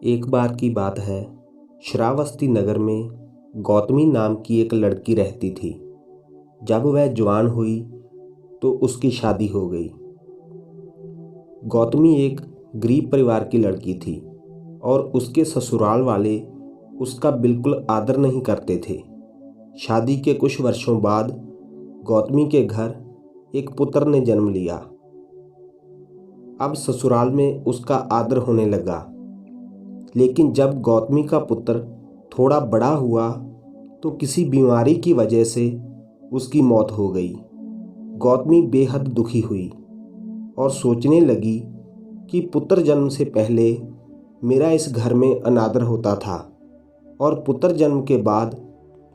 एक बार की बात है। श्रावस्ती नगर में गौतमी नाम की एक लड़की रहती थी। जब वह जवान हुई तो उसकी शादी हो गई। गौतमी एक गरीब परिवार की लड़की थी और उसके ससुराल वाले उसका बिल्कुल आदर नहीं करते थे। शादी के कुछ वर्षों बाद गौतमी के घर एक पुत्र ने जन्म लिया। अब ससुराल में उसका आदर होने लगा। लेकिन जब गौतमी का पुत्र थोड़ा बड़ा हुआ तो किसी बीमारी की वजह से उसकी मौत हो गई। गौतमी बेहद दुखी हुई और सोचने लगी कि पुत्र जन्म से पहले मेरा इस घर में अनादर होता था और पुत्र जन्म के बाद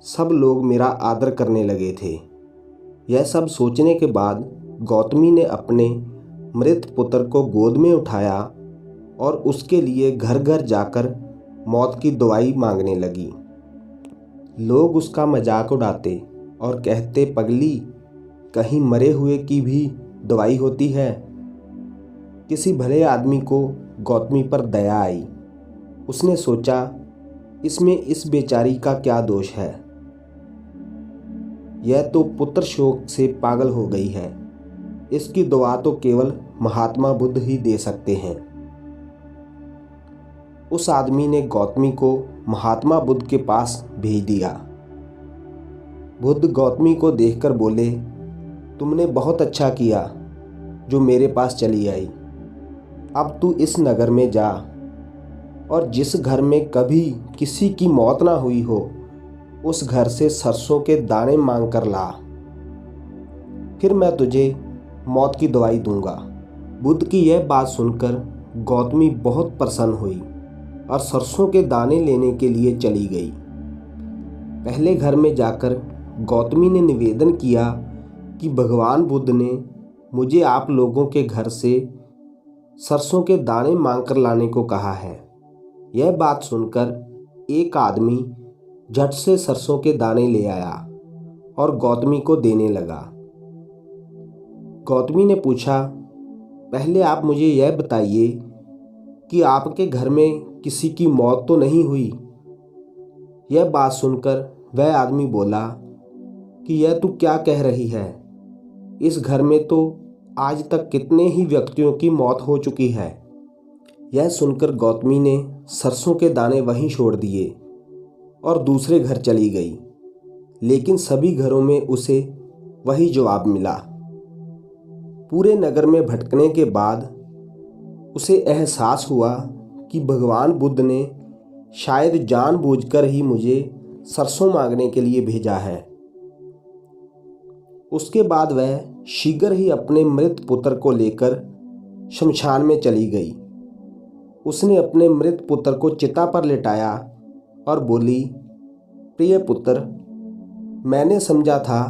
सब लोग मेरा आदर करने लगे थे। यह सब सोचने के बाद गौतमी ने अपने मृत पुत्र को गोद में उठाया और उसके लिए घर घर जाकर मौत की दवाई मांगने लगी। लोग उसका मजाक उड़ाते और कहते, पगली, कहीं मरे हुए की भी दवाई होती है। किसी भले आदमी को गौतमी पर दया आई। उसने सोचा, इसमें इस बेचारी का क्या दोष है। यह तो पुत्र शोक से पागल हो गई है। इसकी दवा तो केवल महात्मा बुद्ध ही दे सकते हैं। उस आदमी ने गौतमी को महात्मा बुद्ध के पास भेज दिया। बुद्ध गौतमी को देखकर बोले, तुमने बहुत अच्छा किया जो मेरे पास चली आई। अब तू इस नगर में जा और जिस घर में कभी किसी की मौत ना हुई हो उस घर से सरसों के दाने मांग कर ला, फिर मैं तुझे मौत की दवाई दूंगा। बुद्ध की यह बात सुनकर गौतमी बहुत प्रसन्न हुई और सरसों के दाने लेने के लिए चली गई। पहले घर में जाकर गौतमी ने निवेदन किया कि भगवान बुद्ध ने मुझे आप लोगों के घर से सरसों के दाने मांग कर लाने को कहा है। यह बात सुनकर एक आदमी झट से सरसों के दाने ले आया और गौतमी को देने लगा। गौतमी ने पूछा, पहले आप मुझे यह बताइए कि आपके घर में किसी की मौत तो नहीं हुई। यह बात सुनकर वह आदमी बोला कि यह तू क्या कह रही है। इस घर में तो आज तक कितने ही व्यक्तियों की मौत हो चुकी है। यह सुनकर गौतमी ने सरसों के दाने वहीं छोड़ दिए और दूसरे घर चली गई। लेकिन सभी घरों में उसे वही जवाब मिला। पूरे नगर में भटकने के बाद उसे एहसास हुआ कि भगवान बुद्ध ने शायद जानबूझकर ही मुझे सरसों मांगने के लिए भेजा है। उसके बाद वह शीघ्र ही अपने मृत पुत्र को लेकर शमशान में चली गई। उसने अपने मृत पुत्र को चिता पर लिटाया और बोली, प्रिय पुत्र, मैंने समझा था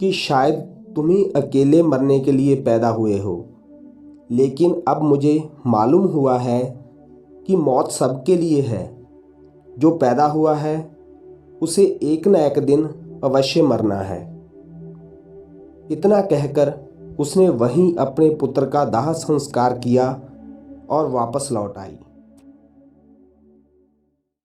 कि शायद तुम ही अकेले मरने के लिए पैदा हुए हो, लेकिन अब मुझे मालूम हुआ है कि मौत सबके लिए है। जो पैदा हुआ है उसे एक न एक दिन अवश्य मरना है। इतना कहकर उसने वहीं अपने पुत्र का दाह संस्कार किया और वापस लौट आई।